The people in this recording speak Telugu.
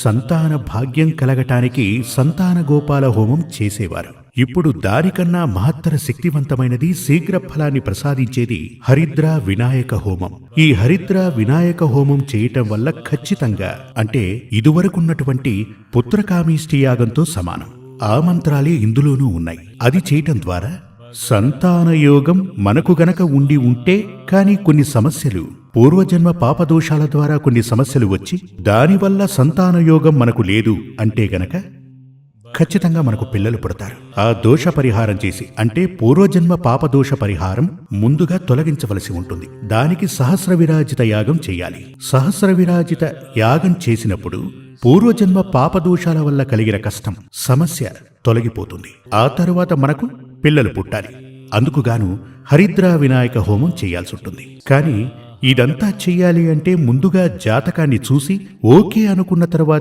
సంతాన భాగ్యం కలగటానికి సంతాన గోపాల హోమం చేసేవారు. ఇప్పుడు దానికన్నా మహత్తర శక్తివంతమైనది, శీఘ్ర ఫలాన్ని ప్రసాదించేది హరిద్ర వినాయక హోమం. ఈ హరిద్ర వినాయక హోమం చేయటం వల్ల ఖచ్చితంగా, అంటే ఇదివరకున్నటువంటి పుత్రకామేష్టి యాగంతో సమానం. ఆ మంత్రాలే ఇందులోనూ ఉన్నాయి. అది చేయటం ద్వారా సంతాన యోగం మనకు గనక ఉండి ఉంటే, కానీ కొన్ని సమస్యలు, పూర్వజన్మ పాపదోషాల ద్వారా కొన్ని సమస్యలు వచ్చి దానివల్ల సంతాన యోగం మనకు లేదు అంటే గనక ఖచ్చితంగా మనకు పిల్లలు పుడతారు. ఆ దోష పరిహారం చేసి, అంటే పూర్వజన్మ పాపదోష పరిహారం ముందుగా తొలగించవలసి ఉంటుంది. దానికి సహస్ర విరాజిత యాగం చేయాలి. సహస్ర విరాజిత యాగం చేసినప్పుడు పూర్వజన్మ పాపదోషాల వల్ల కలిగిన కష్టం, సమస్య తొలగిపోతుంది. ఆ తరువాత మనకు పిల్లలు పుట్టాలి. అందుకుగాను హరిద్ర వినాయక హోమం చేయాల్సి ఉంటుంది. కానీ ఇదంతా చెయ్యాలి అంటే ముందుగా జాతకాన్ని చూసి ఓకే అనుకున్న తర్వాత